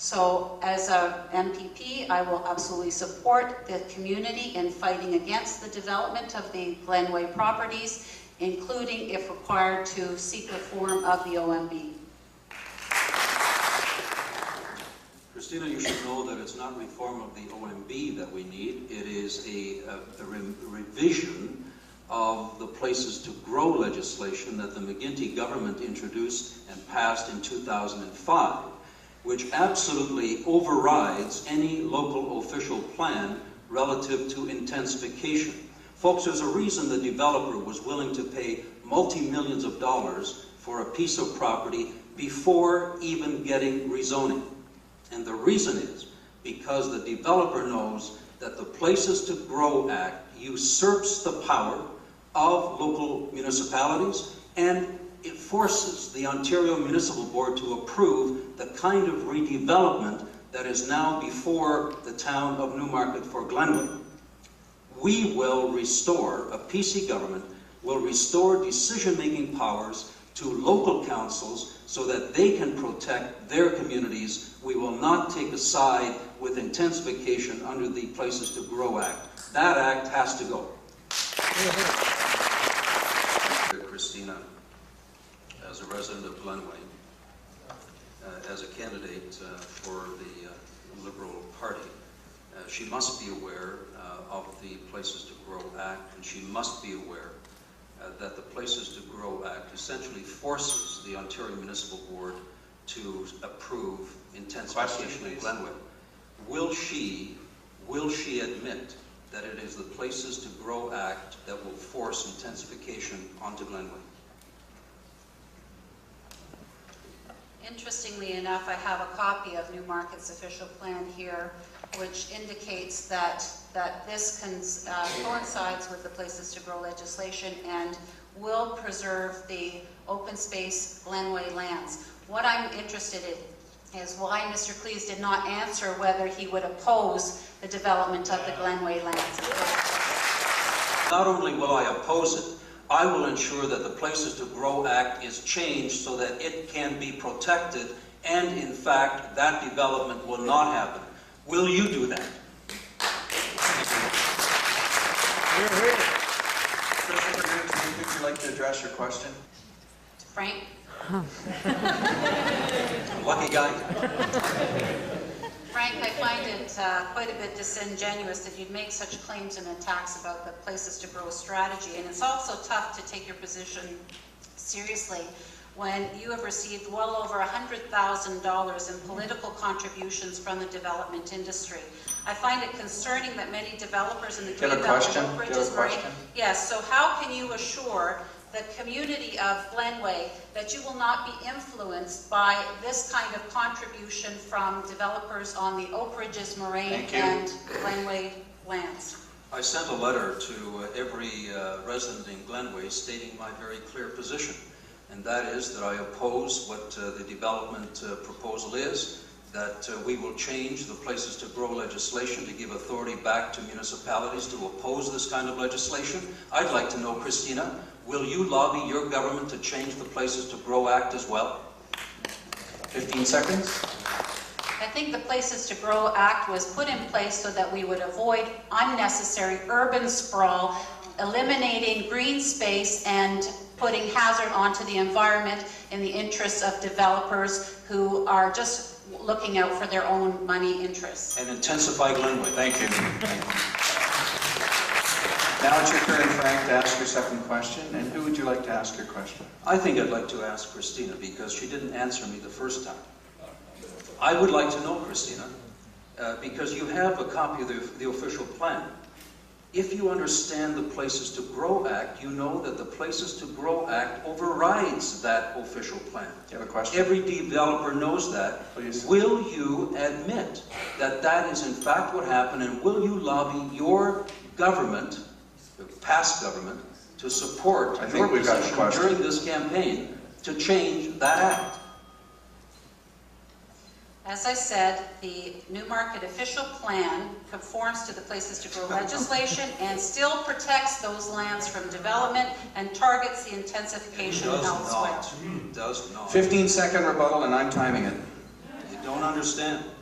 So as a MPP, I will absolutely support the community in fighting against the development of the Glenway properties, including, if required, to seek reform of the OMB. Christina, you should know that it's not reform of the OMB that we need. It is a revision of the Places to Grow legislation that the McGuinty government introduced and passed in 2005, which absolutely overrides any local official plan relative to intensification. Folks, there's a reason the developer was willing to pay multi-millions of dollars for a piece of property before even getting rezoning. And the reason is because the developer knows that the Places to Grow Act usurps the power of local municipalities, and it forces the Ontario Municipal Board to approve the kind of redevelopment that is now before the town of Newmarket for Glenway. We will restore, a PC government will restore decision-making powers to local councils so that they can protect their communities. We will not take a side with intensification under the Places to Grow Act. That act has to go. Christina, as a resident of Glenway, as a candidate for the Liberal Party, she must be aware of the Places to Grow Act, and she must be aware that the Places to Grow Act essentially forces the Ontario Municipal Board to approve intensification in Glenway. Will she admit that it is the Places to Grow Act that will force intensification onto Glenway? Interestingly enough, I have a copy of Newmarket's official plan here, which indicates that this coincides with the Places to Grow legislation and will preserve the open space Glenway lands. What I'm interested in is why Mr. Klees did not answer whether he would oppose the development of the Glenway lands. Not only will I oppose it, I will ensure that the Places to Grow Act is changed so that it can be protected, and in fact, that development will not happen. Will you do that? Christopher, would you like to address your question? Frank? Lucky guy. Frank, I find it quite a bit disingenuous that you'd make such claims and attacks about the Places to Grow strategy, and it's also tough to take your position seriously when you have received well over $100,000 in political contributions from the development industry. I find it concerning that many developers in the Green Belt and Oak Ridges Marine. Yes, so how can you assure the community of Glenway that you will not be influenced by this kind of contribution from developers on the Oak Ridges Moraine and Glenway lands? I sent a letter to every resident in Glenway stating my very clear position, and that is that I oppose what the development proposal is, that we will change the Places to Grow legislation to give authority back to municipalities to oppose this kind of legislation. I'd like to know, Christina, will you lobby your government to change the Places to Grow Act as well? 15 seconds. I think the Places to Grow Act was put in place so that we would avoid unnecessary urban sprawl, eliminating green space and putting hazard onto the environment in the interests of developers who are just looking out for their own money interests. And intensify Glenway. Thank you. Now it's your turn, Frank, to ask your second question. And who would you like to ask your question? I think I'd like to ask Christina because she didn't answer me the first time. I would like to know, Christina, because you have a copy of the official plan. If you understand the Places to Grow Act, you know that the Places to Grow Act overrides that official plan. Do you have a question? Every developer knows that. Please. Will you admit that that is in fact what happened, and will you lobby your government, the past government, to support your position during this campaign to change that act? As I said, the Newmarket official plan conforms to the Places to Grow legislation and still protects those lands from development and targets the intensification elsewhere. It does not. 15-second rebuttal, and I'm timing it. You don't understand. understand.